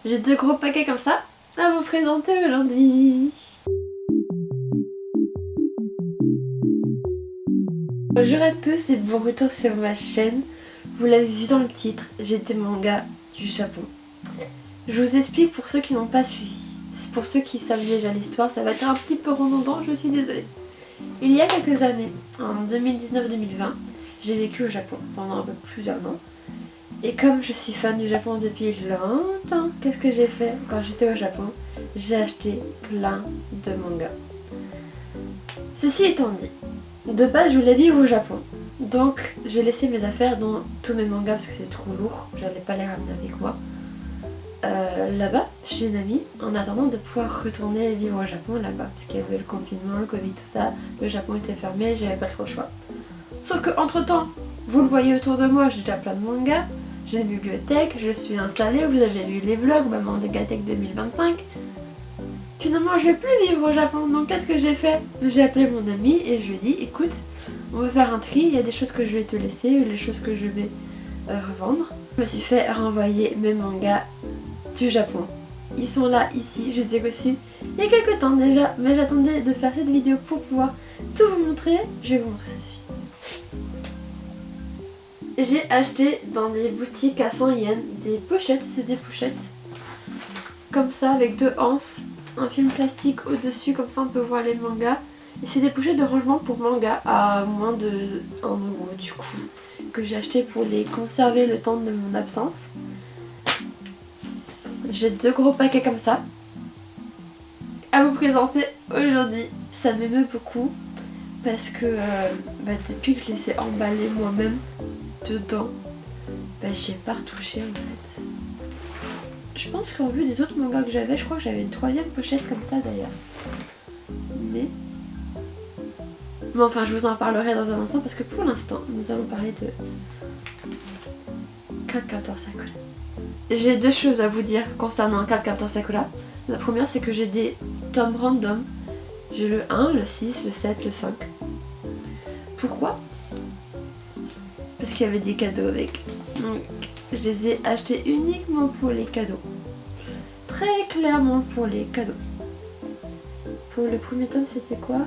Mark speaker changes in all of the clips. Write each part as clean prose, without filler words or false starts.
Speaker 1: J'ai 2 gros paquets comme ça à vous présenter aujourd'hui. Bonjour à tous et bon retour sur ma chaîne. Vous l'avez vu dans le titre, j'ai des mangas du Japon. Je vous explique pour ceux qui n'ont pas suivi. Pour ceux qui savent déjà l'histoire, ça va être un petit peu redondant, je suis désolée. Il y a quelques années, en 2019-2020, j'ai vécu au Japon pendant un peu plus d'un an. Et comme je suis fan du Japon depuis longtemps, qu'est-ce que j'ai fait quand j'étais au Japon? J'ai acheté plein de mangas. Ceci étant dit, de base je voulais vivre au Japon. Donc j'ai laissé mes affaires, dont tous mes mangas parce que c'est trop lourd, j'allais pas les ramener avec moi, là-bas, chez une amie, en attendant de pouvoir retourner vivre au Japon là-bas. Parce qu'il y avait le confinement, le Covid, tout ça, le Japon était fermé, j'avais pas trop le choix. Sauf que entre temps, vous le voyez autour de moi, j'ai déjà plein de mangas. J'ai une bibliothèque, je suis installée, vous avez vu les vlogs, Maman Dégatech 2025. Finalement, je vais plus vivre au Japon, donc qu'est-ce que j'ai fait? J'ai appelé mon ami et je lui ai dit, écoute, on va faire un tri, il y a des choses que je vais te laisser, les choses que je vais revendre. Je me suis fait renvoyer mes mangas du Japon. Ils sont là, ici, je les ai reçus il y a quelques temps déjà, mais j'attendais de faire cette vidéo pour pouvoir tout vous montrer. Je vais vous montrer ça. J'ai acheté dans des boutiques à 100 yens des pochettes, c'est des pochettes comme ça avec 2 anses, un film plastique au-dessus, comme ça on peut voir les mangas. Et c'est des pochettes de rangement pour mangas à moins de 1 € du coup, que j'ai acheté pour les conserver le temps de mon absence. J'ai 2 gros paquets comme ça à vous présenter aujourd'hui. Ça m'émeut beaucoup parce que depuis que je les ai emballés moi-même dedans, j'ai pas retouché en fait. Je pense qu'en vue des autres mangas que j'avais, je crois que j'avais une 3e pochette comme ça d'ailleurs. Mais enfin, je vous en parlerai dans un instant parce que pour l'instant, nous allons parler de Cardcaptor Sakura. J'ai 2 choses à vous dire concernant Cardcaptor Sakura. La première, c'est que j'ai des tomes random. J'ai le 1, le 6, le 7, le 5. Pourquoi? Parce qu'il y avait des cadeaux avec. Donc, je les ai achetés uniquement pour les cadeaux. Très clairement pour les cadeaux. Pour le premier tome, c'était quoi?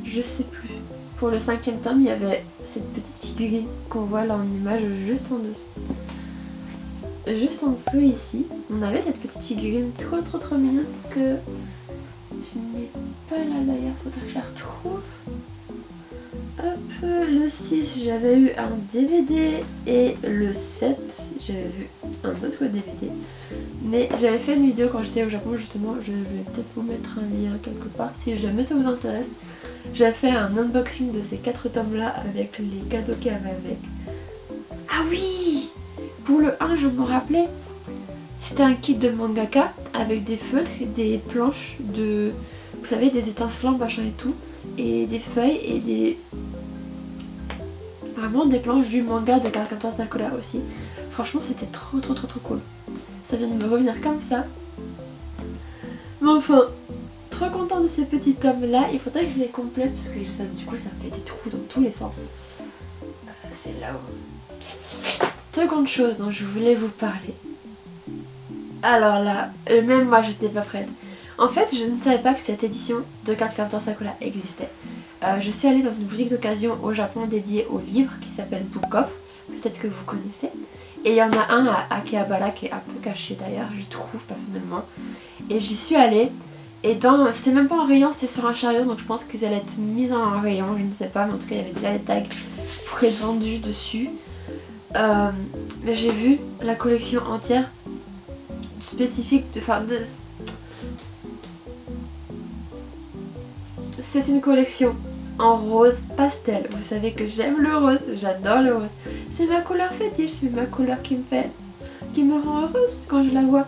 Speaker 1: Je sais plus. Pour le 5e tome, il y avait cette petite figurine qu'on voit là en image juste en dessous. Juste en dessous ici, on avait cette petite figurine trop mignonne que je n'ai pas là d'ailleurs, faudrait que je la retrouve. Hop, le 6 j'avais eu un DVD et le 7 j'avais vu un autre DVD. Mais j'avais fait une vidéo quand j'étais au Japon justement, je vais peut-être vous mettre un lien quelque part si jamais ça vous intéresse. J'avais fait un unboxing de ces 4 tomes là avec les cadeaux qu'il y avait avec. Ah oui! Pour le 1 je me rappelais, c'était un kit de mangaka avec des feutres et des planches de, vous savez, des étincelants machin et tout, et des feuilles et des, vraiment des planches du manga de Cardcaptor Sakura aussi. Franchement c'était trop cool. Ça vient de me revenir comme ça. Mais enfin, trop content de ces petits tomes là. Il faudrait que je les complète parce que ça, du coup ça me fait des trous dans tous les sens. C'est là où... Seconde chose dont je voulais vous parler. Alors là, même moi j'étais pas prête. En fait je ne savais pas que cette édition de Cardcaptor Sakura existait. Je suis allée dans une boutique d'occasion au Japon dédiée aux livres qui s'appelle Book Off. Peut-être que vous connaissez. Et il y en a un à Akihabara qui est un peu caché d'ailleurs, je trouve personnellement. Et j'y suis allée. Et c'était même pas en rayon, c'était sur un chariot, donc je pense qu'ils allaient être mis en rayon, je ne sais pas, mais en tout cas il y avait déjà les tags pour être vendus dessus. Mais j'ai vu la collection entière spécifique c'est une collection en rose pastel. Vous savez que j'aime le rose, j'adore le rose. C'est ma couleur fétiche, c'est ma couleur qui me rend heureuse quand je la vois.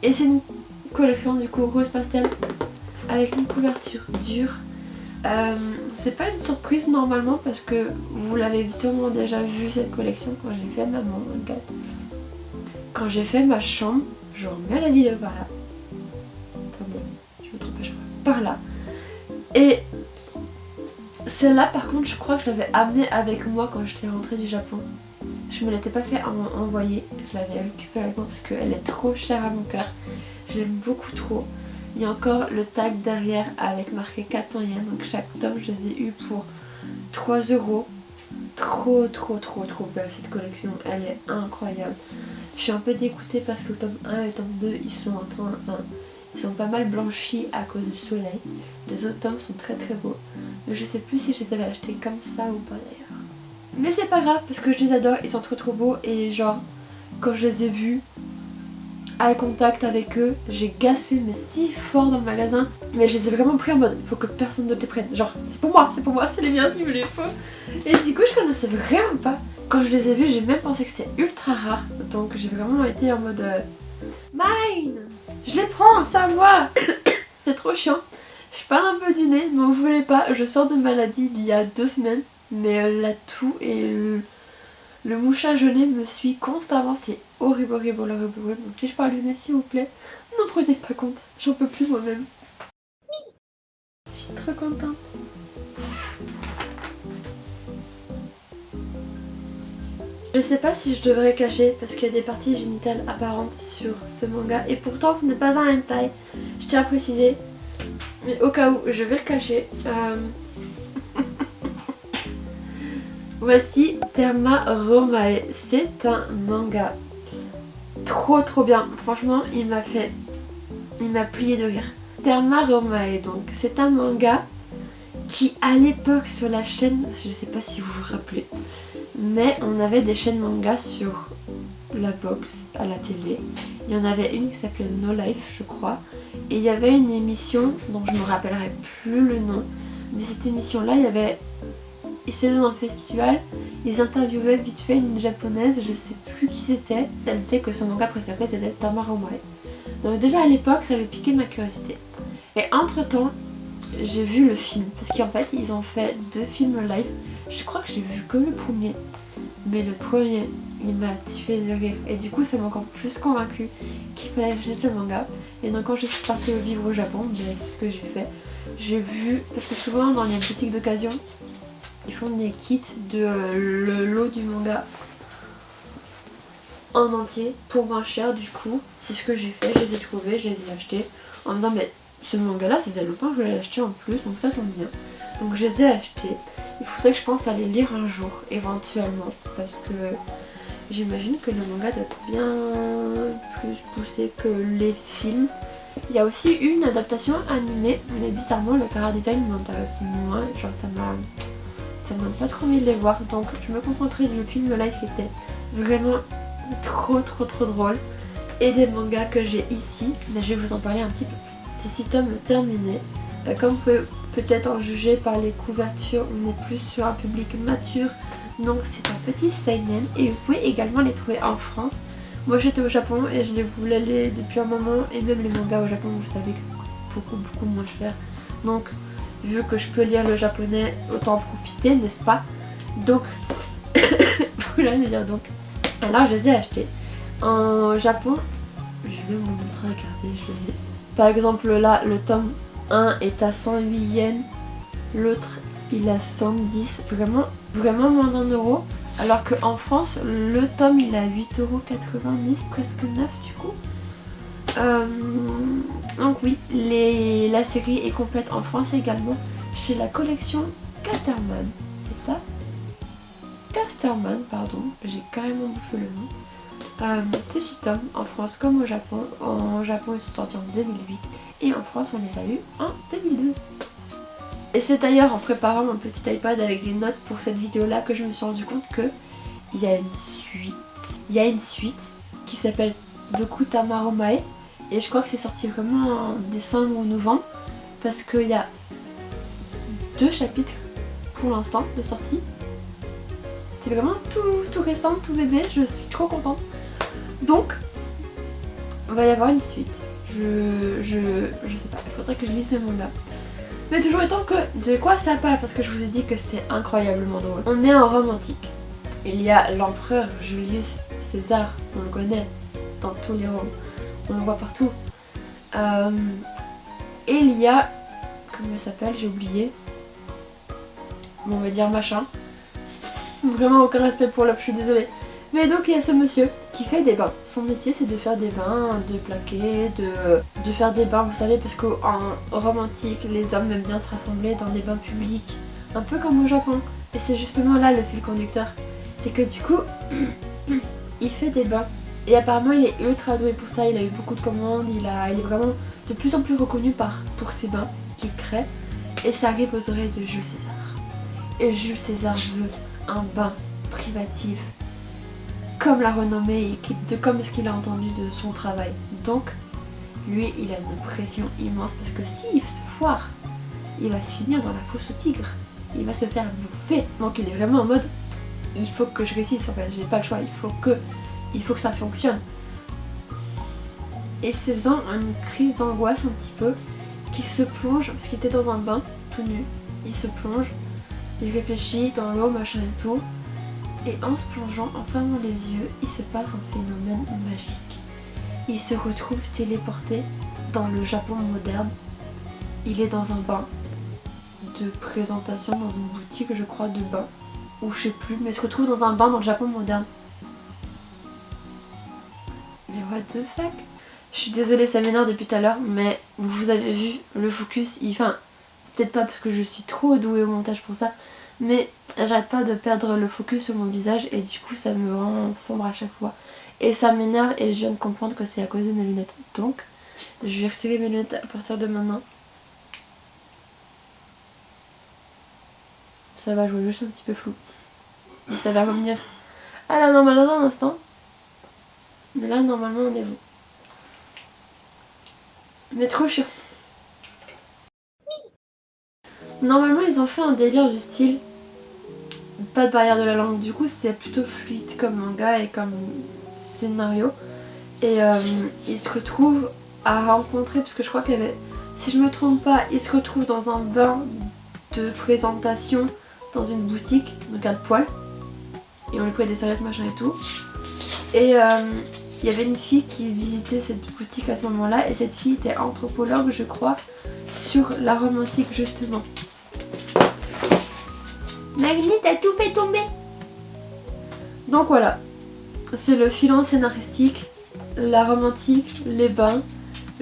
Speaker 1: Et c'est une collection du coup rose pastel avec une couverture dure. C'est pas une surprise normalement parce que vous l'avez sûrement déjà vu cette collection quand j'ai fait maman. Regarde. Quand j'ai fait ma chambre, je remets la vidéo par là. Attendez, je me trompe pas, je crois. Par là. Et celle-là par contre je crois que je l'avais amenée avec moi quand j'étais rentrée du Japon. Je me l'étais pas fait envoyer, je l'avais récupérée avec moi parce qu'elle est trop chère à mon cœur. Je l'aime beaucoup trop. Il y a encore le tag derrière avec marqué 400 yens, donc chaque tome je les ai eu pour 3 euros. Trop belle cette collection, elle est incroyable. Je suis un peu dégoûtée parce que le tome 1 et le tome 2 ils sont ils sont pas mal blanchis à cause du soleil. Les autres tomes sont très beaux. Mais je sais plus si je les avais achetés comme ça ou pas d'ailleurs. Mais c'est pas grave parce que je les adore, ils sont trop beaux et genre quand je les ai vus eye contact avec eux, j'ai gaspé mais si fort dans le magasin. Mais je les ai vraiment pris en mode il faut que personne d'autre les prenne. Genre c'est pour moi, c'est les miens si vous les faut. Et du coup je connaissais vraiment pas. Quand je les ai vus j'ai même pensé que c'était ultra rare. Donc j'ai vraiment été en mode mine. Je les prends, ça à moi. C'est trop chiant. Je parle un peu du nez, mais vous voulez pas. Je sors de maladie il y a 2 semaines. Mais la toux et le mouchage au nez me suit constamment. C'est horrible. Donc si je parle du nez s'il vous plaît, n'en prenez pas compte. J'en peux plus moi-même. Je suis trop contente. Je sais pas si je devrais cacher parce qu'il y a des parties génitales apparentes sur ce manga et pourtant ce n'est pas un hentai, je tiens à préciser, mais au cas où je vais le cacher. Voici Therma Romae, c'est un manga trop bien, franchement il m'a plié de rire. Therma Romae donc, c'est un manga qui à l'époque sur la chaîne, je sais pas si vous vous rappelez, mais on avait des chaînes manga sur la box à la télé. Il y en avait une qui s'appelait No Life je crois. Et il y avait une émission dont je me rappellerai plus le nom. Mais cette émission là, il y avait... Ils étaient dans un festival, ils interviewaient vite fait une japonaise, je sais plus qui c'était. Elle disait que son manga préféré c'était Therma Romae. Donc déjà à l'époque ça avait piqué ma curiosité. Et entre temps j'ai vu le film. Parce qu'en fait ils ont fait 2 films live. Je crois que j'ai vu que le premier. Mais le premier, il m'a tué de rire. Et du coup, ça m'a encore plus convaincu qu'il fallait que j'achète le manga. Et donc quand je suis partie vivre au Japon, ben, c'est ce que j'ai fait. J'ai vu, parce que souvent dans les boutiques d'occasion, ils font des kits de le lot du manga en entier pour moins cher du coup. C'est ce que j'ai fait, je les ai trouvés, je les ai achetés en me disant mais ce manga là ça faisait longtemps que je voulais l'acheter en plus donc ça tombe bien. Donc je les ai achetés. Il faudrait que je pense à les lire un jour éventuellement parce que j'imagine que le manga doit être bien plus poussé que les films. Il y a aussi une adaptation animée mais bizarrement le chara design m'intéresse moins, genre ça me donne pas trop envie de les voir donc je me contenterai du film live qui était vraiment trop drôle et des mangas que j'ai ici mais je vais vous en parler un petit peu plus. Ces 6 tomes terminés. Comme vous pouvez peut-être en juger par les couvertures, on est plus sur un public mature. Donc c'est un petit seinen et vous pouvez également les trouver en France. Moi j'étais au Japon et je les voulais aller depuis un moment et même les mangas au Japon vous savez que beaucoup moins cher. Donc vu que je peux lire le japonais autant en profiter n'est-ce pas. Donc voilà les lire donc. Alors je les ai achetés. En Japon, je vais vous montrer, regardez je les ai. Par exemple là le tome 1 est à 108 yens, l'autre il a 110, vraiment moins d'1 €. Alors qu'en France, le tome il a 8,90 €, presque 9 du coup. Donc oui, la série est complète en France également chez la collection Casterman, c'est ça? Casterman, pardon, j'ai carrément bouffé le nom. C'est 6 tomes en France comme au Japon. En Japon ils sont sortis en 2008 et en France on les a eu en 2012. Et c'est d'ailleurs en préparant mon petit iPad avec des notes pour cette vidéo là que je me suis rendu compte que il y a une suite qui s'appelle Zokutama Romae et je crois que c'est sorti vraiment en décembre ou novembre parce qu'il y a 2 chapitres pour l'instant de sortie. C'est vraiment tout récent, tout bébé, je suis trop contente. Donc, il va y avoir une suite. Je sais pas, il faudrait que je lise ce manga. Mais toujours étant que de quoi ça parle parce que je vous ai dit que c'était incroyablement drôle. On est en romantique. Il y a l'empereur Julius César, on le connaît dans tous les rôles, on le voit partout. Et il y a, comment il s'appelle, j'ai oublié. Bon, on va dire machin. Vraiment aucun respect pour l'homme, je suis désolée. Mais donc il y a ce monsieur qui fait des bains. Son métier c'est de faire des bains, de plaquer, de faire des bains, vous savez, parce qu'en romantique, les hommes aiment bien se rassembler dans des bains publics, un peu comme au Japon. Et c'est justement là le fil conducteur. C'est que du coup, il fait des bains. Et apparemment il est ultra doué pour ça, il a eu beaucoup de commandes, il est vraiment de plus en plus reconnu pour ses bains qu'il crée. Et ça arrive aux oreilles de Jules César. Et Jules César veut un bain privatif, comme la renommée et comme ce qu'il a entendu de son travail. Donc, lui, il a une pression immense parce que s'il se foire, il va se finir dans la fosse au tigre. Il va se faire bouffer. Donc, il est vraiment en mode, il faut que je réussisse en fait, j'ai pas le choix, il faut que ça fonctionne. Et c'est faisant une crise d'angoisse un petit peu, qui se plonge, parce qu'il était dans un bain, tout nu, il se plonge, il réfléchit dans l'eau, machin et tout. Et en se plongeant, en fermant les yeux, il se passe un phénomène magique. Il se retrouve téléporté dans le Japon moderne. Il est dans un bain de présentation dans une boutique, je crois, de bain. Ou je sais plus, mais il se retrouve dans un bain dans le Japon moderne. Mais what the fuck? Je suis désolée, ça m'énerve depuis tout à l'heure, mais vous avez vu le focus, enfin, peut-être pas parce que je suis trop douée au montage pour ça, mais j'arrête pas de perdre le focus sur mon visage et du coup ça me rend sombre à chaque fois. Et ça m'énerve et je viens de comprendre que c'est à cause de mes lunettes. Donc, je vais retirer mes lunettes à partir de maintenant. Ça va jouer juste un petit peu flou. Et ça va revenir à la normale dans un instant. Mais là, normalement, on est bon. Mais trop chiant. Normalement, ils ont fait un délire du style pas de barrière de la langue. Du coup, c'est plutôt fluide comme manga et comme scénario. Et ils se retrouvent à rencontrer, parce que je crois qu'il y avait, si je me trompe pas, ils se retrouvent dans un bain de présentation dans une boutique, donc à poil. Et on lui prenait des serviettes, machin et tout. Et il y avait une fille qui visitait cette boutique à ce moment-là, et cette fille était anthropologue, je crois, sur la romantique justement. Marie, t'as tout fait tomber. Donc voilà, c'est le filon scénaristique, la romantique, les bains,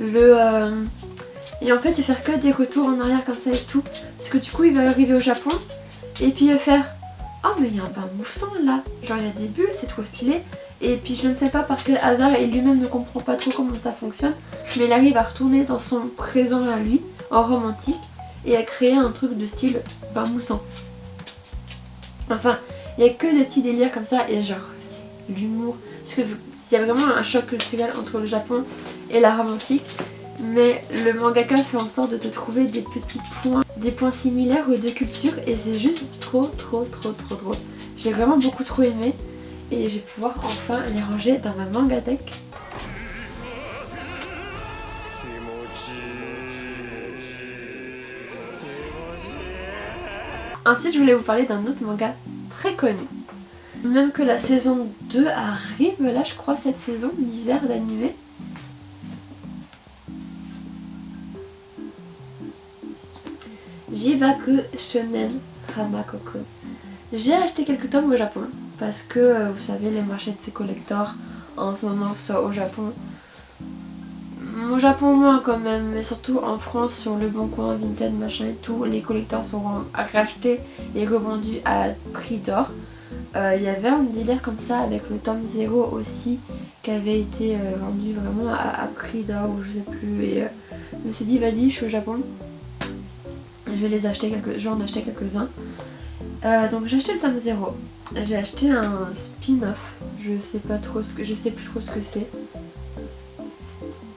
Speaker 1: et en fait il va faire que des retours en arrière comme ça et tout, parce que du coup il va arriver au Japon, et puis il va faire « Oh mais il y a un bain moussant là, genre il y a des bulles, c'est trop stylé ». Et puis je ne sais pas par quel hasard, et lui-même ne comprend pas trop comment ça fonctionne, mais il arrive à retourner dans son présent à lui, en romantique, et à créer un truc de style bain moussant. Enfin, il n'y a que des petits délires comme ça, et genre, c'est l'humour. Parce qu'il y a vraiment un choc culturel entre le Japon et la romantique, mais le mangaka fait en sorte de te trouver des petits points, des points similaires aux deux cultures, et c'est juste trop drôle. J'ai vraiment beaucoup trop aimé. Et je vais pouvoir enfin les ranger dans ma mangatech. Ensuite je voulais vous parler d'un autre manga très connu. Même que la saison 2 arrive là je crois, cette saison d'hiver d'animé. Jibaku Shonen Hamakoko. J'ai acheté quelques tomes au Japon. Parce que vous savez, les marchés de ces collectors en ce moment sont au Japon. Au Japon moins quand même, mais surtout en France sur le Bon Coin, Vinted, machin et tout, les collecteurs seront rachetés et revendus à prix d'or. Il y avait un délire comme ça avec le tome 0 aussi qui avait été vendu vraiment à prix d'or ou je sais plus. Et je me suis dit vas-y, je suis au Japon, je vais les acheter, je vais en acheter quelques-uns. Donc j'ai acheté le tome 0. J'ai acheté un spin-off. Je sais plus trop ce que c'est.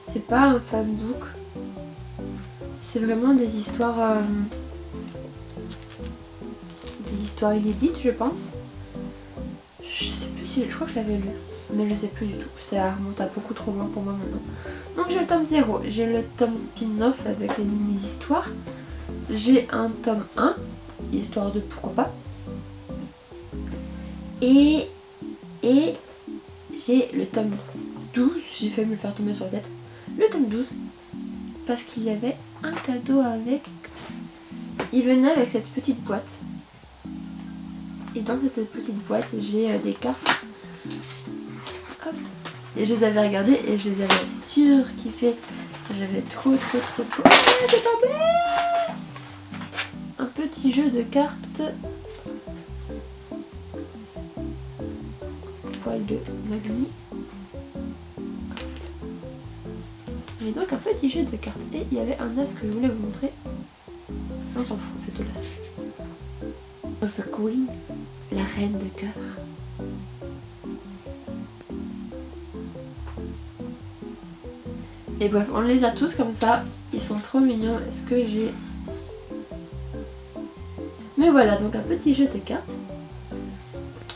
Speaker 1: C'est pas un fanbook. C'est vraiment des histoires inédites, je pense. Je sais plus si je crois que je l'avais lu, mais je sais plus du tout. Ça remonte à beaucoup trop loin pour moi maintenant. Donc j'ai le tome 0, j'ai le tome spin-off avec les mini-histoires. J'ai un tome 1, histoire de pourquoi pas. Et j'ai le tome 12, j'ai failli me le faire tomber sur la tête. Le tome 12, parce qu'il y avait un cadeau avec. Il venait avec cette petite boîte. Et dans cette petite boîte, j'ai des cartes hop. Et je les avais regardés et je les avais surkiffés. J'avais trop. Ah, j'ai tombé! Un petit jeu de cartes. Poil de Magni. J'ai donc un petit jeu de cartes. Et il y avait un as que je voulais vous montrer. On s'en fout, faites l'as. The Queen, la reine de cœur. Et bref, on les a tous comme ça. Ils sont trop mignons. Est-ce que j'ai... Mais voilà, donc un petit jeu de cartes.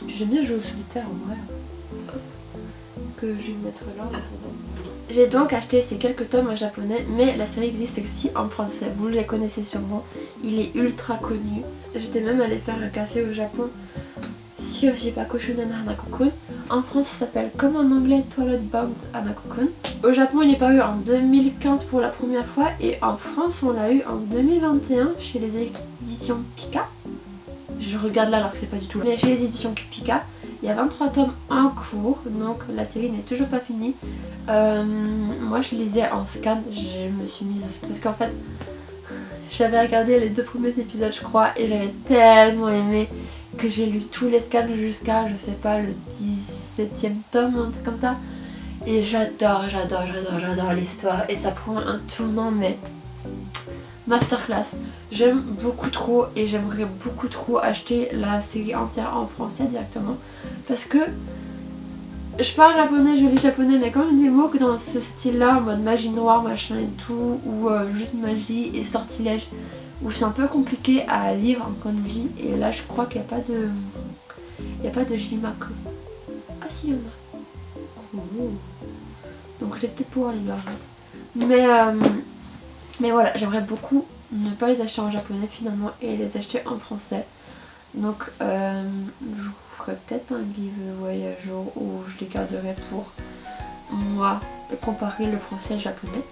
Speaker 1: J'aime bien jouer au solitaire en vrai. Hop. Que je vais mettre là maintenant. J'ai donc acheté ces quelques tomes en japonais, mais la série existe aussi en français. Vous les connaissez sûrement. Il est ultra connu. J'étais même allée faire un café au Japon sur Jibaku Shonen Hanako-kun. En France, il s'appelle comme en anglais Toilet Bound Hanako-kun. Au Japon, il est paru en 2015 pour la première fois et en France, on l'a eu en 2021 chez les éditions Pika. Je regarde là alors que c'est pas du tout là. Mais chez les éditions Pika, il y a 23 tomes en cours, donc la série n'est toujours pas finie. Moi, je lisais en scan, je me suis mise au scan parce qu'en fait, j'avais regardé les 2 premiers épisodes, je crois, et j'avais tellement aimé que j'ai lu tous les scans jusqu'à, je sais pas, le 17e tome, un truc comme ça. Et j'adore l'histoire. Et ça prend un tournant, mais masterclass. J'aime beaucoup trop et j'aimerais beaucoup trop acheter la série entière en français directement. Parce que je parle japonais, je lis japonais, mais quand il y a des mots que dans ce style-là, en mode magie noire, machin et tout, ou juste magie et sortilège, où c'est un peu compliqué à lire en kanji. Et là, je crois qu'il n'y a pas de... Il n'y a pas de jimaku. Ah si, il y en a. Oh. Donc je vais peut-être pouvoir les lire. Mais voilà, j'aimerais beaucoup ne pas les acheter en japonais finalement et les acheter en français. Donc je vous ferai peut-être un giveaway un jour où je les garderai pour moi comparer le français et le japonais.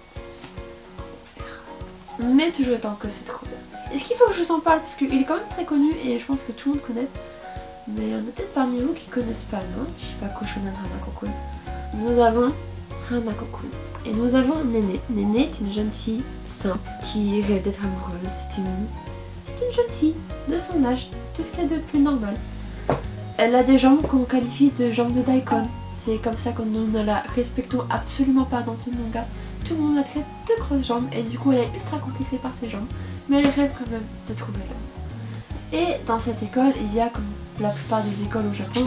Speaker 1: Mais toujours étant que c'est trop bien. Est-ce qu'il faut que je vous en parle parce qu'il est quand même très connu et je pense que tout le monde connaît. Mais il y en a peut-être parmi vous qui connaissent pas, non? Jibaku Shonen Hanako-kun. Nous avons Hanako-kun. Et nous avons Néné. Néné est une jeune fille simple qui rêve d'être amoureuse. C'est une jeune fille de son âge, tout ce qu'il y a de plus normal. Elle a des jambes qu'on qualifie de jambes de daikon. C'est comme ça que nous ne la respectons absolument pas dans ce manga. Tout le monde la traite de grosses jambes et du coup elle est ultra complexée par ses jambes. Mais elle rêve quand même de trouver l'homme. Et dans cette école, il y a, comme la plupart des écoles au Japon,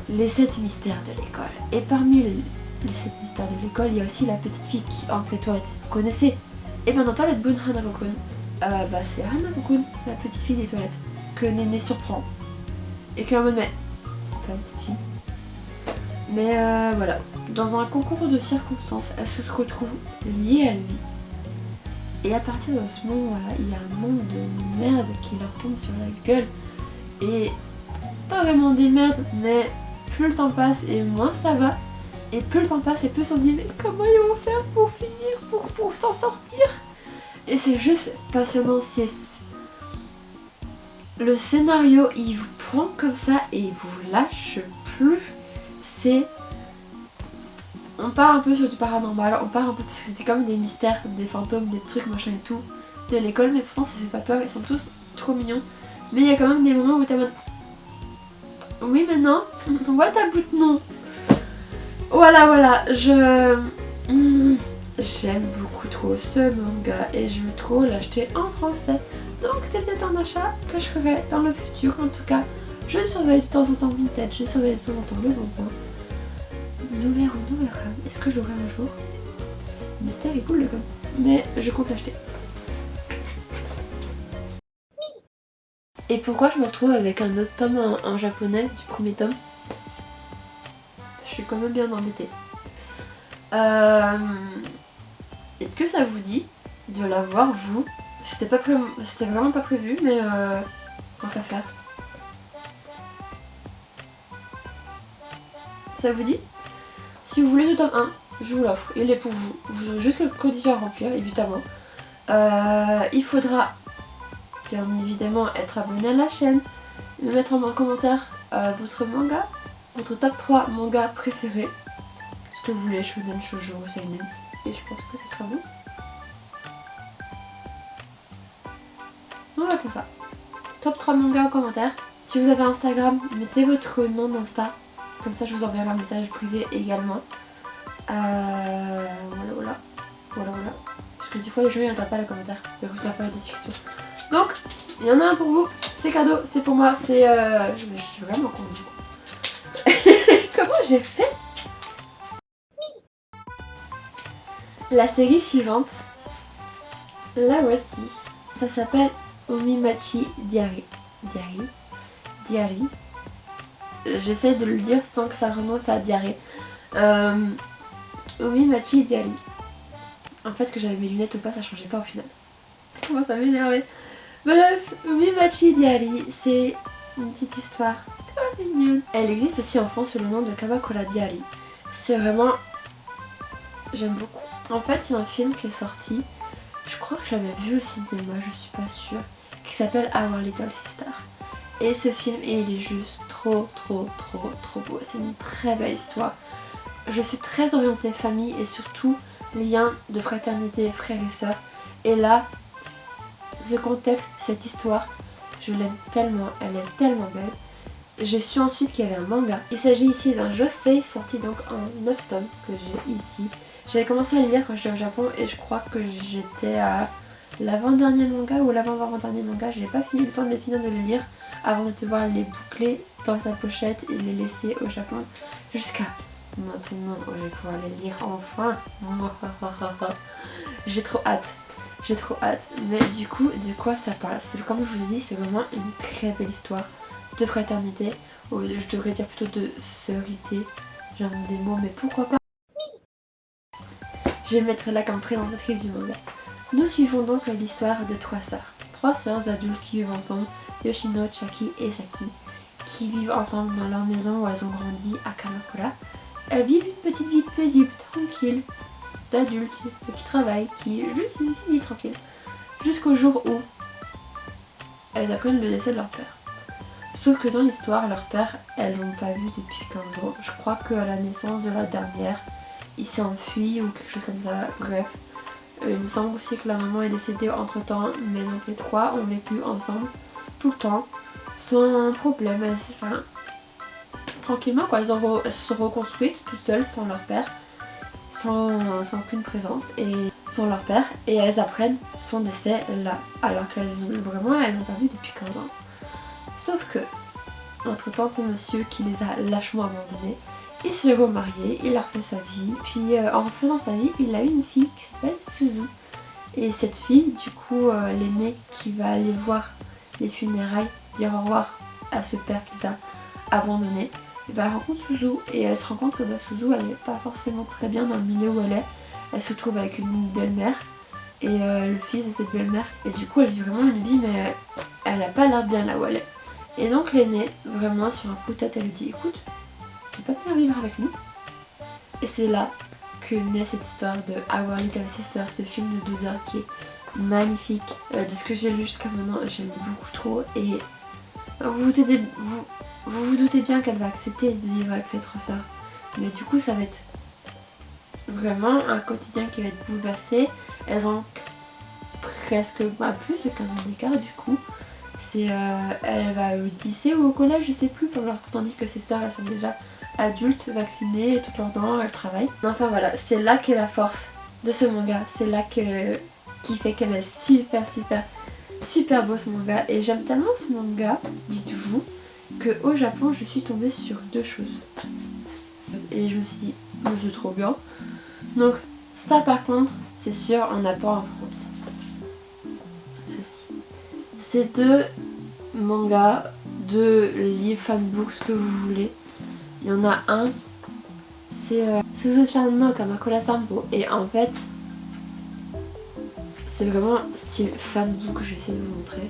Speaker 1: les 7 mystères de l'école. Et parmi les 7 mystères de l'école, il y a aussi la petite fille qui entre les toilettes. Vous connaissez? Et bien dans Toilette Boon Hanako-kun, c'est Hanako-kun, la petite fille des toilettes, que Néné surprend. Et qu'elle est en mode mais c'est pas une petite fille. Mais voilà, dans un concours de circonstances, elle se retrouve liée à lui. Et à partir de ce moment-là, il y a un nombre de merde qui leur tombe sur la gueule. Et pas vraiment des merdes, mais plus le temps passe et moins ça va. Et plus le temps passe et plus on se dit mais comment ils vont faire pour finir, pour s'en sortir. Et c'est juste passionnant, c'est... Le scénario il vous prend comme ça et il vous lâche plus. C'est... On part un peu sur du paranormal, on part un peu parce que c'était comme des mystères, des fantômes, des trucs machin et tout de l'école, mais pourtant ça fait pas peur, ils sont tous trop mignons. Mais il y a quand même des moments où t'es en mode... Oui mais non, what about non. Voilà, j'aime beaucoup trop ce manga et je veux trop l'acheter en français. Donc c'est peut-être un achat que je ferai dans le futur. En tout cas, je surveille de temps en temps Vinted, je surveille de temps en temps le bon coin. Nous verrons. Est-ce que je l'aurai un jour? Mystère est cool le com. Mais je compte l'acheter. Et pourquoi je me retrouve avec un autre tome en japonais du premier tome? Je suis quand même bien embêtée. Est-ce que ça vous dit de l'avoir vous? C'était vraiment pas prévu, mais tant qu'à faire. Ça vous dit? Si vous voulez le tome 1, je vous l'offre. Il est pour vous. Vous aurez juste quelques conditions à remplir, évidemment. Il faudra bien évidemment être abonné à la chaîne, me mettre en commentaire votre manga Votre top 3 mangas préférés. Ce que vous voulez, shonen, shoujo, seinen. Et je pense que ce sera bon. On va faire ça. Top 3 mangas en commentaire. Si vous avez Instagram, mettez votre nom d'Insta. Comme ça je vous enverrai un message privé également. Voilà. Parce que des fois les gens ils regardent pas les commentaires. Ils reçoivent pas les notifications. Donc, il y en a un pour vous. C'est cadeau, c'est pour moi. C'est je suis vraiment con du coup. Comment j'ai fait? La série suivante. La voici. Ça s'appelle Omimachi Diary. Diary. J'essaie de le dire sans que ça renonce à diarrhée. Omimachi Diary. En fait, que j'avais mes lunettes ou pas, ça changeait pas au final. Comment ça m'énervait. Bref, Omimachi Diary, c'est une petite histoire très mignonne. Elle existe aussi en France sous le nom de Kamakura Diary. C'est vraiment... J'aime beaucoup. En fait, il y a un film qui est sorti, je crois que je l'avais vu au cinéma, je suis pas sûre, qui s'appelle Our Little Sister. Et ce film, il est juste trop beau. C'est une très belle histoire. Je suis très orientée famille et surtout lien de fraternité, frères et sœurs. Et là, le contexte de cette histoire, je l'aime tellement, elle est tellement belle. J'ai su ensuite qu'il y avait un manga. Il s'agit ici d'un josei sorti donc en 9 tomes que j'ai ici. J'avais commencé à le lire quand j'étais au Japon et je crois que j'étais à l'avant-dernier manga ou l'avant-avant-dernier manga. J'ai pas fini le temps de les finir de le lire avant de devoir les boucler dans sa pochette et les laisser au Japon jusqu'à maintenant où je vais pouvoir les lire enfin. J'ai trop hâte. Mais du coup, de quoi ça parle? C'est comme je vous ai dit, c'est vraiment une très belle histoire de fraternité. Ou je devrais dire plutôt de sœurité. J'invente des mots, mais pourquoi pas? Je vais mettre là comme présentatrice du manga. Nous suivons donc l'histoire de 3 sœurs. 3 sœurs adultes qui vivent ensemble, Yoshino, Chaki et Saki, qui vivent ensemble dans leur maison où elles ont grandi à Kamakura. Elles vivent une petite vie paisible, tranquille, d'adultes qui travaillent, qui juste une petite vie tranquille. Jusqu'au jour où elles apprennent le décès de leur père. Sauf que dans l'histoire, leur père, elles l'ont pas vu depuis 15 ans. Je crois qu'à la naissance de la dernière, il s'est enfui ou quelque chose comme ça, bref. Il me semble aussi que la maman est décédée entre temps, mais donc les 3 ont vécu ensemble tout le temps, sans problème, enfin, tranquillement quoi, elles se sont reconstruites toutes seules, sans leur père, sans aucune présence, et sans leur père, et elles apprennent son décès là, alors qu'elles l'ont pas vu depuis 15 ans. Sauf que, entre temps, ce monsieur qui les a lâchement abandonnés, il s'est remarié, il a refait sa vie, puis en refaisant sa vie, il a eu une fille qui s'appelle Suzu. Et cette fille, du coup, l'aînée qui va aller voir les funérailles, dire au revoir à ce père qui les a abandonnés, et ben elle rencontre Suzu et elle se rend compte que Suzu elle n'est pas forcément très bien dans le milieu où elle est. Elle se trouve avec une belle-mère et le fils de cette belle-mère. Et du coup elle vit vraiment une vie mais elle n'a pas l'air bien là où elle est. Et donc l'aînée, vraiment sur un coup de tête, elle lui dit écoute, tu peux pas venir vivre avec nous? Et c'est là que naît cette histoire de Our Little Sister, ce film de 2 heures qui est magnifique. De ce que j'ai lu jusqu'à maintenant, j'aime beaucoup trop et vous vous doutez bien qu'elle va accepter de vivre avec les 3 sœurs. Mais du coup ça va être vraiment un quotidien qui va être bouleversé. Elles ont presque plus de 15 ans d'écart du coup. Elle va au lycée ou au collège, je sais plus, tandis que ses sœurs elles sont déjà adultes, vaccinées, toutes leurs dents, elles travaillent. Enfin voilà, c'est là qu'est la force de ce manga, c'est là qui fait qu'elle est super beau ce manga. Et j'aime tellement ce manga, dites-vous, qu'au Japon je suis tombée sur 2 choses. Et je me suis dit, oh, c'est trop bien. Donc ça par contre, c'est sûr, on n'a pas en France. Ceci. C'est 2 mangas, 2 livres, fanbooks, ce que vous voulez. Il y en a un, c'est Suzu-chan no Kamakura Sanpo. Et en fait, c'est vraiment style fanbook, je vais essayer de vous montrer.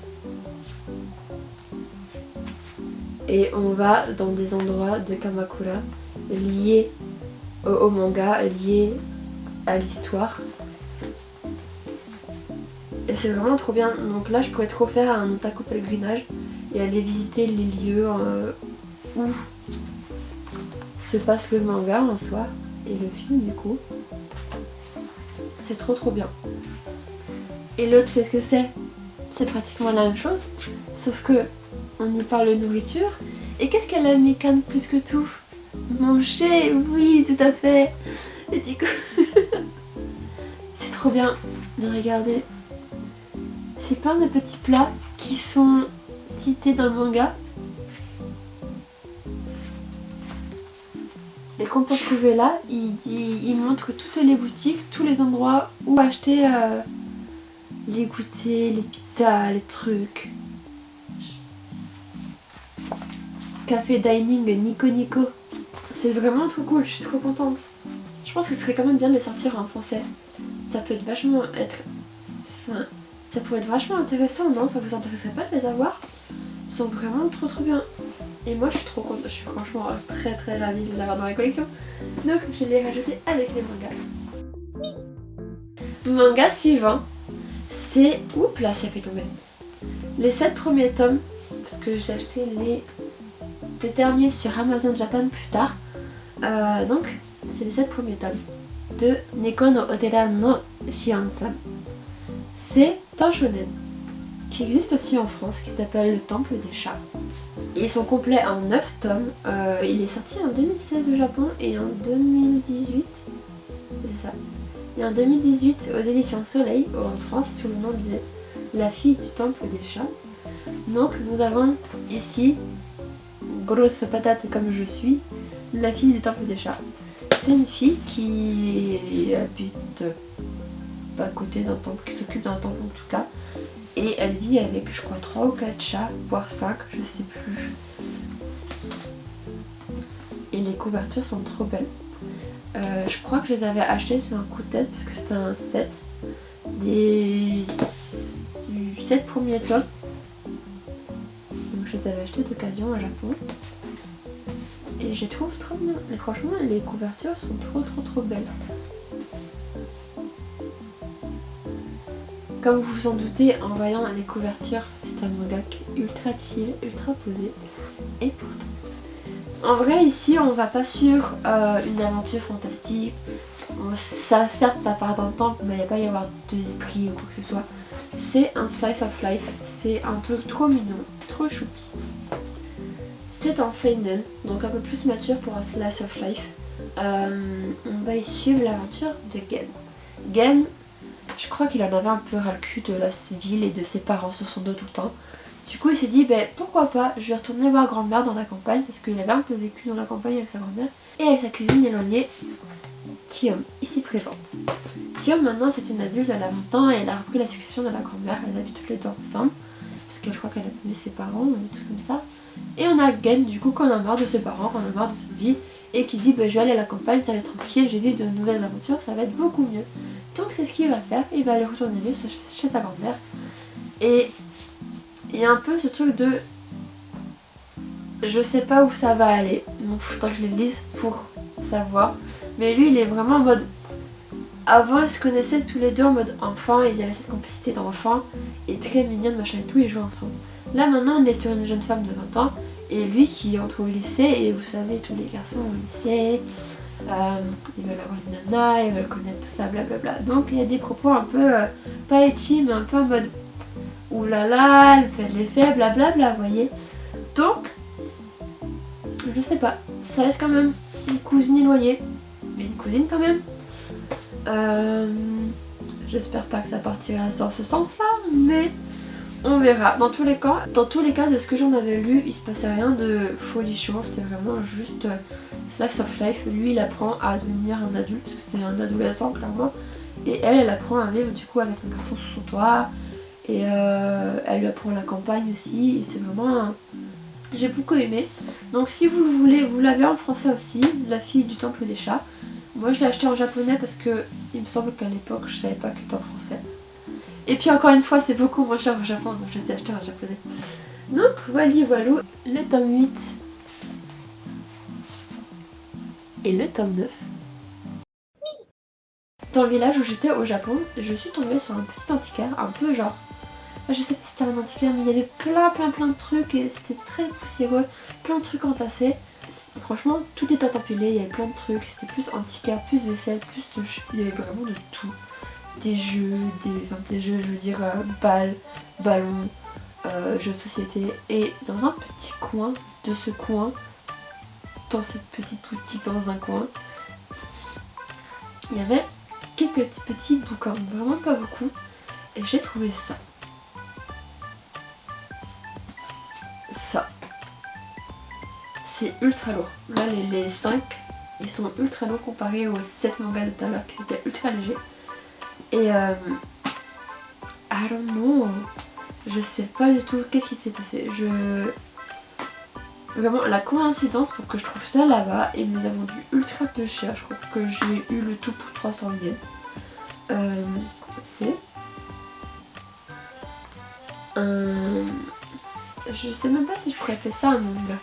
Speaker 1: Et on va dans des endroits de Kamakura liés au manga, liés à l'histoire. Et c'est vraiment trop bien. Donc là je pourrais trop faire un otaku pèlerinage et aller visiter les lieux où se passe le manga en soi et le film du coup. C'est trop bien. Et l'autre, qu'est-ce que c'est? C'est pratiquement la même chose, sauf que on y parle de nourriture. Et qu'est-ce qu'elle aime Mikan plus que tout? Manger, oui, tout à fait. Et du coup, c'est trop bien de regarder. C'est plein de petits plats qui sont cités dans le manga et qu'on peut trouver là. Il montre toutes les boutiques, tous les endroits où acheter les goûters, les pizzas, les trucs. Café dining Nico Nico. C'est vraiment trop cool, je suis trop contente. Je pense que ce serait quand même bien de les sortir en français. Ça peut être vachement enfin, ça pourrait être vachement intéressant, non? Ça vous intéresserait pas de les avoir? Ils sont vraiment trop bien. Et moi je suis trop contente, je suis franchement très ravie de les avoir dans la collection. Donc je les ai rajoutés avec les mangas. Manga suivant, c'est... Oups là ça fait tomber. Les 7 premiers tomes, parce que j'ai acheté les 2 derniers sur Amazon Japan plus tard. Donc c'est les 7 premiers tomes de Neko no Otera no Shion-san. C'est un shonen qui existe aussi en France, qui s'appelle Le Temple des Chats. Ils sont complets en 9 tomes. Il est sorti en 2016 au Japon et en 2018. C'est ça. Et en 2018 aux éditions Soleil en France sous le nom de La fille du Temple des Chats. Donc nous avons ici, grosse patate comme je suis, la fille du Temple des Chats. C'est une fille qui habite à côté d'un temple, qui s'occupe d'un temple en tout cas. Et elle vit avec, je crois, 3 ou 4 chats, voire 5, je sais plus. Et les couvertures sont trop belles. Je crois que je les avais achetées sur un coup de tête parce que c'était un set des 7 premiers tomes. Donc je les avais achetées d'occasion au Japon. Et je les trouve trop bien. Et franchement, les couvertures sont trop belles. Comme vous vous en doutez, en voyant les couvertures, c'est un manga qui est ultra chill, ultra posé. Et pourtant. En vrai, ici, on va pas sur une aventure fantastique. Ça, certes, ça part d'un temple, mais il va pas y avoir d'esprit ou quoi que ce soit. C'est un slice of life. C'est un truc trop mignon, trop choupi. C'est un seinen, donc un peu plus mature pour un slice of life. On va y suivre l'aventure de Gen. Gen, je crois qu'il en avait un peu ras le cul de la ville et de ses parents sur son dos tout le temps. Du coup il s'est dit pourquoi pas, je vais retourner voir grand-mère dans la campagne parce qu'il avait un peu vécu dans la campagne avec sa grand-mère et avec sa cousine éloignée, Tiom, ici présente. Tiom maintenant c'est une adulte, elle a 20 ans et elle a repris la succession de la grand-mère, elles habitent toutes les deux ensemble parce qu'elle croit qu'elle a vu ses parents ou un truc comme ça. Et on a Gen du coup qu'on a marre de ses parents, qu'on a marre de sa vie et qui dit je vais aller à la campagne, ça va être tranquille, je vais vivre de nouvelles aventures, ça va être beaucoup mieux. Donc c'est ce qu'il va faire, il va aller retourner vivre chez sa grand-mère. Et il y a un peu ce truc de je sais pas où ça va aller, donc il faudra que je les lise pour savoir. Mais lui il est vraiment en mode, avant ils se connaissaient tous les deux en mode enfant, ils avaient cette complicité d'enfant et très mignonne machin et tout, ils jouent ensemble. Là maintenant on est sur une jeune femme de 20 ans et lui qui entre au lycée et vous savez tous les garçons au lycée, ils veulent avoir une nana, ils veulent connaître tout ça blablabla. Donc il y a des propos un peu pas ecchi mais un peu en mode oulala, elle fait de l'effet blablabla, vous voyez. Donc je sais pas, ça reste quand même une cousine éloignée, mais une cousine quand même. J'espère pas que ça partira dans ce sens là, mais on verra. Dans tous les cas, de ce que j'en avais lu, il se passait rien de folichon, c'était vraiment juste slice of life. Lui il apprend à devenir un adulte, parce que c'est un adolescent clairement, et elle apprend à vivre du coup avec un garçon sous son toit, et elle lui apprend la campagne aussi, et c'est vraiment... J'ai beaucoup aimé. Donc si vous le voulez, vous l'avez en français aussi, La fille du temple des chats. Moi je l'ai acheté en japonais parce que il me semble qu'à l'époque je savais pas qu'il était en français. Et puis encore une fois c'est beaucoup moins cher au Japon, donc je l'ai acheté en japonais. Donc voilà, le tome 8 et le tome 9. Dans le village où j'étais au Japon, je suis tombée sur un petit antiquaire, un peu genre... Je sais pas si c'était un antiquaire mais il y avait plein de trucs et c'était très poussiéreux, plein de trucs entassés. Franchement, tout était empilé, il y avait plein de trucs, c'était plus antiquaire, plus vaisselle, il y avait vraiment de tout. Des jeux, des jeux, je veux dire, balles, ballons, jeux de société. Et dans un petit coin de ce coin, dans cette petite boutique dans un coin, il y avait quelques petits bouquins, vraiment pas beaucoup. Et j'ai trouvé ça. Ça. C'est ultra lourd. Là, les 5, ils sont ultra lourds comparés aux 7 mangas de tout à l'heure qui étaient ultra légers. Et I don't know. Je sais pas du tout qu'est-ce qui s'est passé. Vraiment, la coïncidence pour que je trouve ça là-bas, il me les a vendu ultra peu cher. Je crois que j'ai eu le tout pour 300 yens. C'est un... Je sais même pas si je pourrais appeler ça un manga.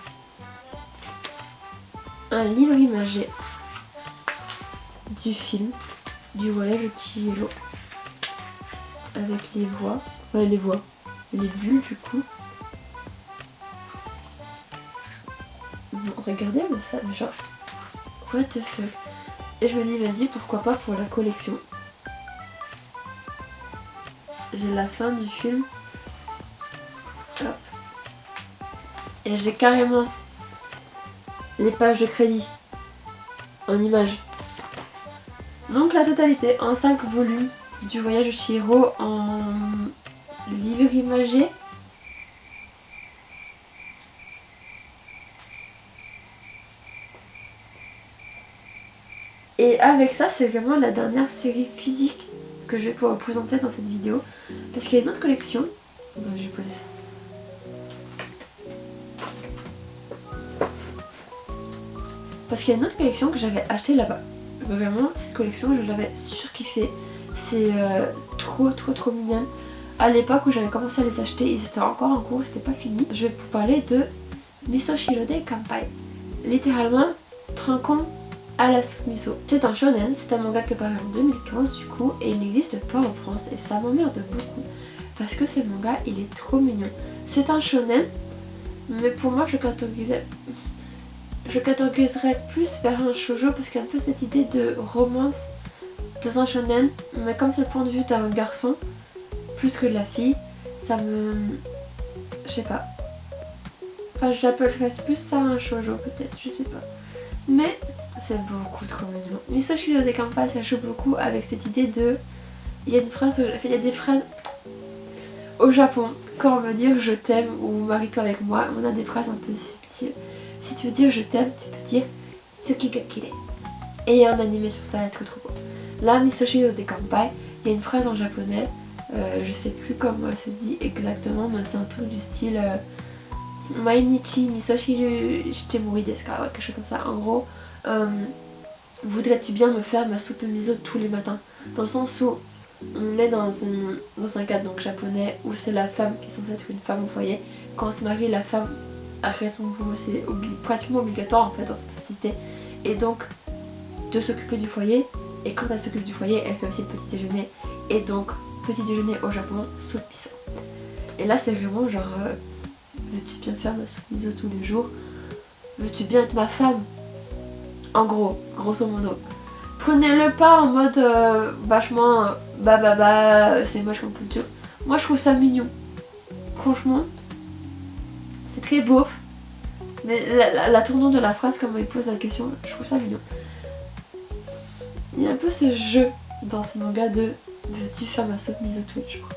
Speaker 1: Un livre imagé du film du voyage de Chihiro. Avec les voix. Ouais, les voix. Les bulles du coup. Bon, regardez-moi ça, mais genre, what the fuck. Et je me dis, vas-y, pourquoi pas pour la collection. J'ai la fin du film. Hop. Et j'ai carrément les pages de crédit en images. Donc la totalité en 5 volumes du voyage de Chihiro en livre imagé. Et avec ça, c'est vraiment la dernière série physique que je vais pouvoir vous présenter dans cette vidéo. Parce qu'il y a une autre collection. Donc je vais poser ça. Parce qu'il y a une autre collection que j'avais achetée là-bas. Vraiment, cette collection, je l'avais surkiffée. C'est trop mignonne. À l'époque où j'avais commencé à les acheter, ils étaient encore en cours, c'était pas fini. Je vais vous parler de Miso Shirode Kanpai. Littéralement, trinquons à la soupe miso. C'est un shonen, c'est un manga qui est paru en 2015 du coup, et il n'existe pas en France. Et ça m'emmerde beaucoup. Parce que ce manga, il est trop mignon. C'est un shonen, mais pour moi, je catégoriserais plus vers un shoujo parce qu'il y a un peu cette idée de romance dans un shonen, mais comme c'est le point de vue d'un garçon plus que de la fille, ça me... je sais pas. Enfin, je l'appellerais plus ça un shoujo peut-être, je sais pas. Mais c'est beaucoup trop mignon. Miso Shirode Kanpai, ça joue beaucoup avec cette idée de... Il y a une phrase, il y a des phrases au Japon, quand on veut dire je t'aime ou marie-toi avec moi, on a des phrases un peu subtiles. Si tu veux dire je t'aime, tu peux dire Tsuki ga kirei. Et il y a un animé sur ça, trop beau. Là, Miso Shirode Kanpai, il y a une phrase en japonais, je sais plus comment elle se dit exactement, mais c'est un truc du style Mainichi miso shiru shite mo ii desu ka, quelque chose comme ça. En gros, voudrais-tu bien me faire ma soupe miso tous les matins? Dans le sens où on est dans un cadre donc japonais où c'est la femme qui est censée être une femme au foyer. Quand on se marie, la femme arrête son boulot, c'est pratiquement obligatoire en fait dans cette société. Et donc de s'occuper du foyer, et quand elle s'occupe du foyer, elle fait aussi le petit déjeuner. Et donc petit déjeuner au Japon, soupe miso. Et là c'est vraiment genre veux-tu bien faire ma soupe miso tous les jours? Veux-tu bien être ma femme? En gros, grosso modo. Prenez-le pas en mode vachement c'est moche comme culture. Moi je trouve ça mignon. Franchement, c'est très beauf. Mais la tournure de la phrase, comment il pose la question, je trouve ça mignon. Il y a un peu ce jeu dans ce manga de veux-tu faire ma soupe miso tous les jours?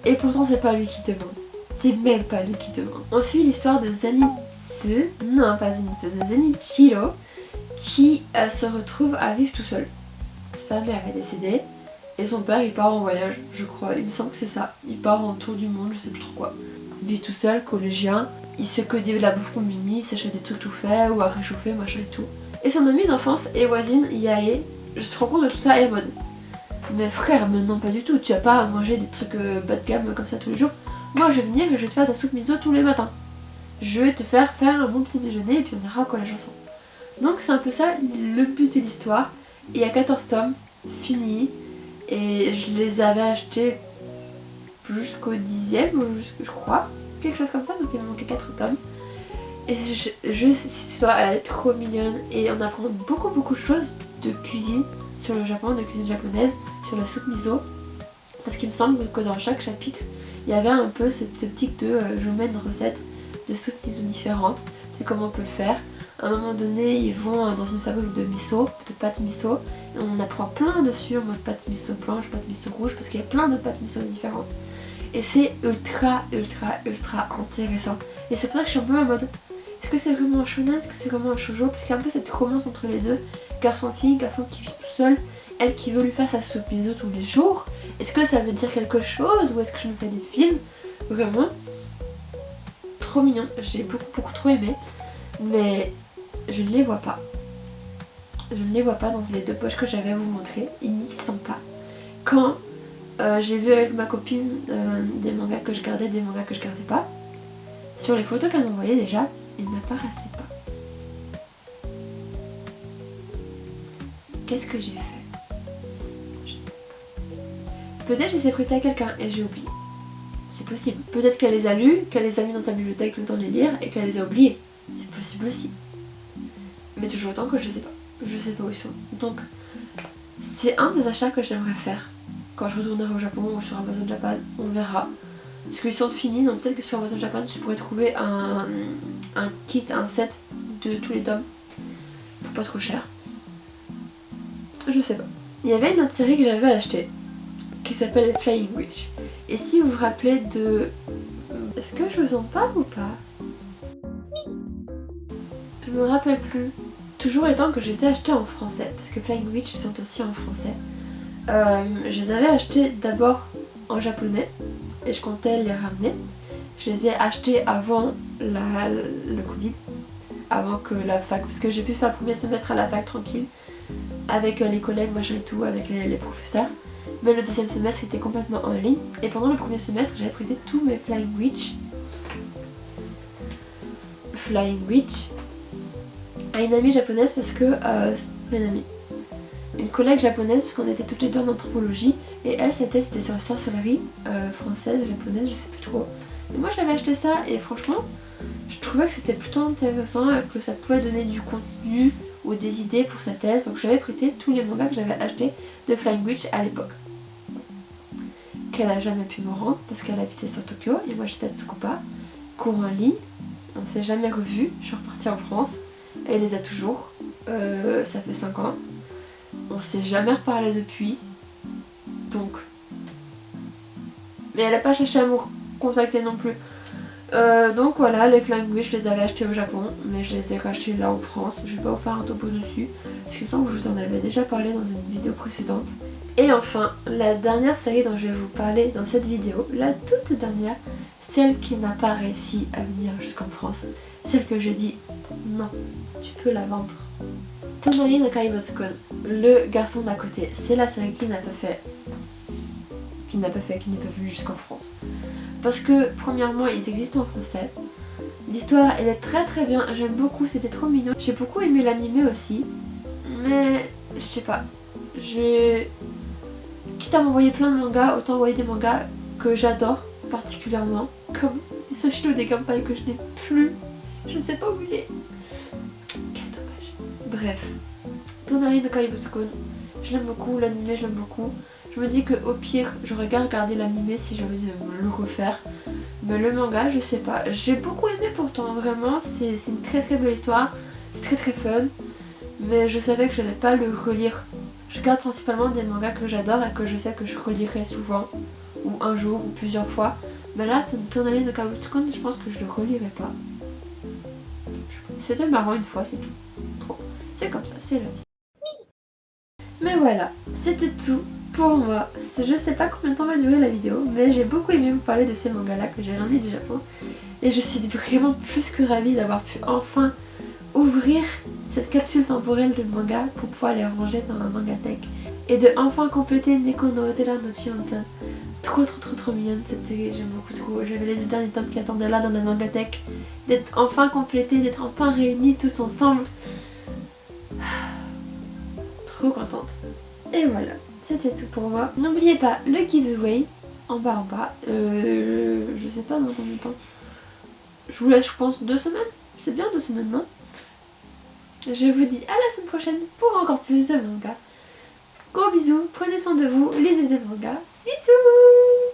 Speaker 1: Et pourtant c'est pas lui qui demande. C'est même pas lui qui demande. On suit l'histoire de Zenitsu, non pas Zenitsu, de Zenichiro, qui se retrouve à vivre tout seul. Sa mère est décédée et son père il part en voyage, je crois, il me semble que c'est ça. Il part en tour du monde, je sais plus trop quoi. Il vit tout seul, collégien, il se fait que de la bouffe combinée, il s'achète des trucs tout faits ou à réchauffer, machin et tout. Et son amie d'enfance, Ewazine, Yae, je se rends compte de tout ça et elle mode. Mais frère, mais non pas du tout, tu vas pas manger des trucs bas de gamme comme ça tous les jours. Moi je vais venir et je vais te faire ta soupe miso tous les matins. Je vais te faire un bon petit déjeuner et puis on ira au collège ensemble. Donc c'est un peu ça le but de l'histoire. Il y a 14 tomes finis et je les avais achetés jusqu'au 10e, je crois, quelque chose comme ça, donc il me manquait 4 tomes. Et juste cette histoire elle est trop mignonne et on apprend beaucoup de choses de cuisine sur le Japon, de cuisine japonaise, sur la soupe miso. Parce qu'il me semble que dans chaque chapitre il y avait un peu cette optique de je vous mets une recette de soupe miso différente, c'est comment on peut le faire. À un moment donné ils vont dans une fabrique de miso, de pâte miso, et on apprend plein dessus en mode pâte miso blanche, pâte miso rouge, parce qu'il y a plein de pâtes miso différentes. Et c'est ultra intéressant. Et c'est pour ça que je suis un peu en mode, est-ce que c'est vraiment un shonen, est-ce que c'est vraiment un shoujo? Parce qu'il y a un peu cette romance entre les deux, garçon-fille, garçon qui vit tout seul, elle qui veut lui faire sa soupe miso tous les jours. Est-ce que ça veut dire quelque chose ou est-ce que je me fais des films? Vraiment trop mignon, j'ai beaucoup trop aimé, mais je ne les vois pas. Je ne les vois pas dans les deux poches que j'avais à vous montrer, ils n'y sont pas. Quand j'ai vu avec ma copine des mangas que je gardais, des mangas que je gardais pas, sur les photos qu'elle m'envoyait déjà, ils n'apparaissaient pas. Qu'est-ce que j'ai fait? Je ne sais pas. Peut-être je les ai prêtés à quelqu'un et j'ai oublié. C'est possible. Peut-être qu'elle les a lus, qu'elle les a mis dans sa bibliothèque le temps de les lire et qu'elle les a oubliés. C'est possible aussi. Mais toujours autant que je sais pas. Je sais pas où ils sont. Donc c'est un des achats que j'aimerais faire quand je retournerai au Japon ou sur Amazon Japan. On verra. Parce qu'ils sont finis, donc peut-être que sur Amazon Japan je pourrais trouver un kit, un set de tous les tomes pour pas trop cher. Je sais pas. Il y avait une autre série que j'avais achetée qui s'appelle Flying Witch. Et si vous vous rappelez de... Est-ce que je vous en parle ou pas? Je me rappelle plus. Toujours étant que je les ai achetés en français, parce que Flying Witch sont aussi en français. Je les avais achetés d'abord en japonais et je comptais les ramener. Je les ai achetés avant le Covid, avant que la fac, parce que j'ai pu faire le premier semestre à la fac tranquille, avec les collègues, machin et tout, avec les professeurs. Mais le deuxième semestre était complètement en ligne. Et pendant le premier semestre, j'avais prêté tous mes Flying Witch à une amie japonaise parce que c'est une amie. Une collègue japonaise parce qu'on était toutes les deux en anthropologie et elle c'était sur la sorcellerie française, japonaise, je sais plus trop. Et moi j'avais acheté ça et franchement je trouvais que c'était plutôt intéressant et que ça pouvait donner du contenu ou des idées pour sa thèse. Donc j'avais prêté tous les mangas que j'avais achetés de Flying Witch à l'époque. Qu'elle a jamais pu me rendre parce qu'elle habitait sur Tokyo et moi j'étais à Tsukuba, cours en ligne. On s'est jamais revus, je suis repartie en France. Elle les a toujours, ça fait 5 ans. On s'est jamais reparlé depuis. Donc. Mais elle a pas cherché à me contacter non plus. Donc voilà, les Flying Witch, je les avais achetés au Japon, mais je les ai rachetés là en France. Je vais pas vous faire un topo dessus, parce qu'il me semble que je vous en avais déjà parlé dans une vidéo précédente. Et enfin, la dernière série dont je vais vous parler dans cette vidéo, la toute dernière, celle qui n'a pas réussi à venir jusqu'en France, celle que je dis non, tu peux la vendre. Tonari no Kaibosukun, le garçon d'à côté, c'est la série qui n'est pas venue jusqu'en France. Parce que premièrement ils existent en français, l'histoire elle est très bien, j'aime beaucoup, c'était trop mignon. J'ai beaucoup aimé l'animé aussi, mais je sais pas, quitte à m'envoyer plein de mangas, autant envoyer des mangas que j'adore particulièrement, comme Soshiro des Kampai que je n'ai plus, je ne sais pas où il est. Quel dommage. Bref, Tonari no Kaibosukun, je l'aime beaucoup, l'animé je l'aime beaucoup. Je me dis qu'au pire, j'aurais qu'à regarder l'animé si j'ai envie de le refaire. Mais le manga, je sais pas. J'ai beaucoup aimé pourtant, vraiment. C'est une très belle histoire. C'est très fun. Mais je savais que je n'allais pas le relire. Je garde principalement des mangas que j'adore et que je sais que je relirai souvent. Ou un jour, ou plusieurs fois. Mais là, Tonari no Kaibosukun, je pense que je le relirai pas. C'était marrant une fois, c'est tout. Trop. C'est comme ça, c'est la vie. Mais voilà, c'était tout pour moi. Je sais pas combien de temps va durer la vidéo, mais j'ai beaucoup aimé vous parler de ces mangas là que j'ai ramenés du Japon. Et je suis vraiment plus que ravie d'avoir pu enfin ouvrir cette capsule temporelle de manga pour pouvoir les ranger dans ma mangatech. Et de enfin compléter Neko no Otera no Chion-san. Trop mignonne cette série, j'aime beaucoup trop. J'avais les deux derniers tomes qui attendaient là dans ma mangatech. D'être enfin complétés, d'être enfin réunis tous ensemble. Trop contente. Et voilà, c'était tout pour moi. N'oubliez pas le giveaway en bas. Je sais pas dans combien de temps. Je vous laisse, je pense, 2 semaines. c'est bien 2 semaines, non? Je vous dis à la semaine prochaine pour encore plus de manga. Gros bisous, prenez soin de vous, lisez des mangas.